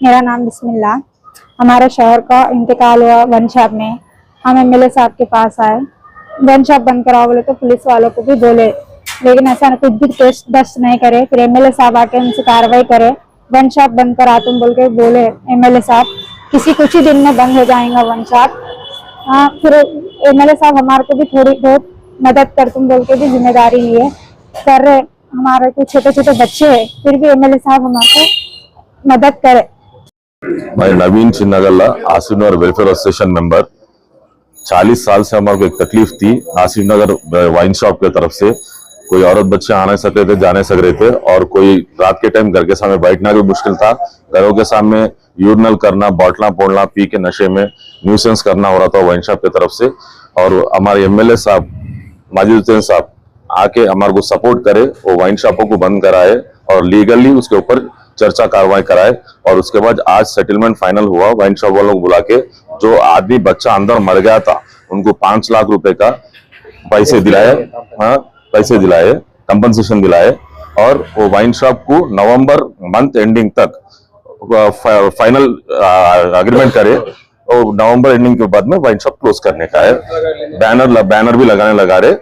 मेरा नाम बिस्मिल्लाह। हमारे शहर का इंतकाल हुआ वन शॉप में। हम एमएलए साहब के पास आए, वन शॉप बंद कराओ बोले तो पुलिस वालों को भी बोले, लेकिन ऐसा कुछ भी टेस्ट दस्त नहीं करे। फिर एमएलए साहब आके उनसे कार्रवाई करे, वन शॉप बंद करा तुम बोल के बोले एमएलए साहब। कुछ ही दिन में बंद हो जाएगा वन शॉप। फिर एमएलए साहब हमारे को भी थोड़ी बहुत मदद कर तुम बोल के भी जिम्मेदारी लिए कर रहे। हमारे को छोटे छोटे बच्चे हैं, फिर भी एमएलए साहब हमारे को मदद करे। मैं नवीन चिन्नगल्ला आसिफ नगर वेलफेयर एसोसिएशन मेंबर। 40 साल से हमारे को एक तकलीफ थी आसिफ नगर वाइन शॉप की तरफ से। कोई औरत बच्चे आ नहीं सकते थे, जा नहीं सक रहे थे, और कोई रात के टाइम घर के सामने बैठना भी मुश्किल था। घरों के सामने यूरिनल करना, बोतला पोड़ना, पी के नशे में न्यूसेंस करना हो रहा था वाइन शॉप की तरफ से। और हमारे एमएलए साहब माजिद साहब आके हमारे को सपोर्ट करे, वो वाइन शॉपों को बंद कराए और लीगली उसके ऊपर चर्चा कार्रवाई कराए। और उसके बाद आज सेटलमेंट फाइनल हुआ। वाइन शॉप वालों को बुला के जो आदमी बच्चा अंदर मर गया था उनको 5 लाख रुपए का पैसे दिलाए, पैसे दिलाए, कंपनसेशन दिलाए। और वो वाइन शॉप को नवंबर मंथ एंडिंग तक फाइनल अग्रीमेंट करे, और नवंबर एंडिंग के बाद में वाइन शॉप क्लोज करने का है। बैनर भी लगाने लगा रहे,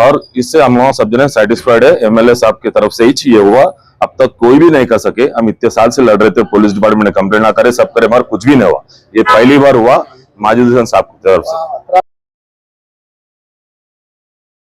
और इससे हम वहां सब जने सेटिस्फाइड है। एमएलए साहब की तरफ से ही चाहिए हुआ, अब तक कोई भी नहीं कर सके। हम इतने साल से लड़ रहे थे, पुलिस डिपार्टमेंट ने कंप्लेंट ना करे, सब करे, मगर कुछ भी नहीं हुआ। ये पहली बार हुआ माजिद साहब की तरफ से।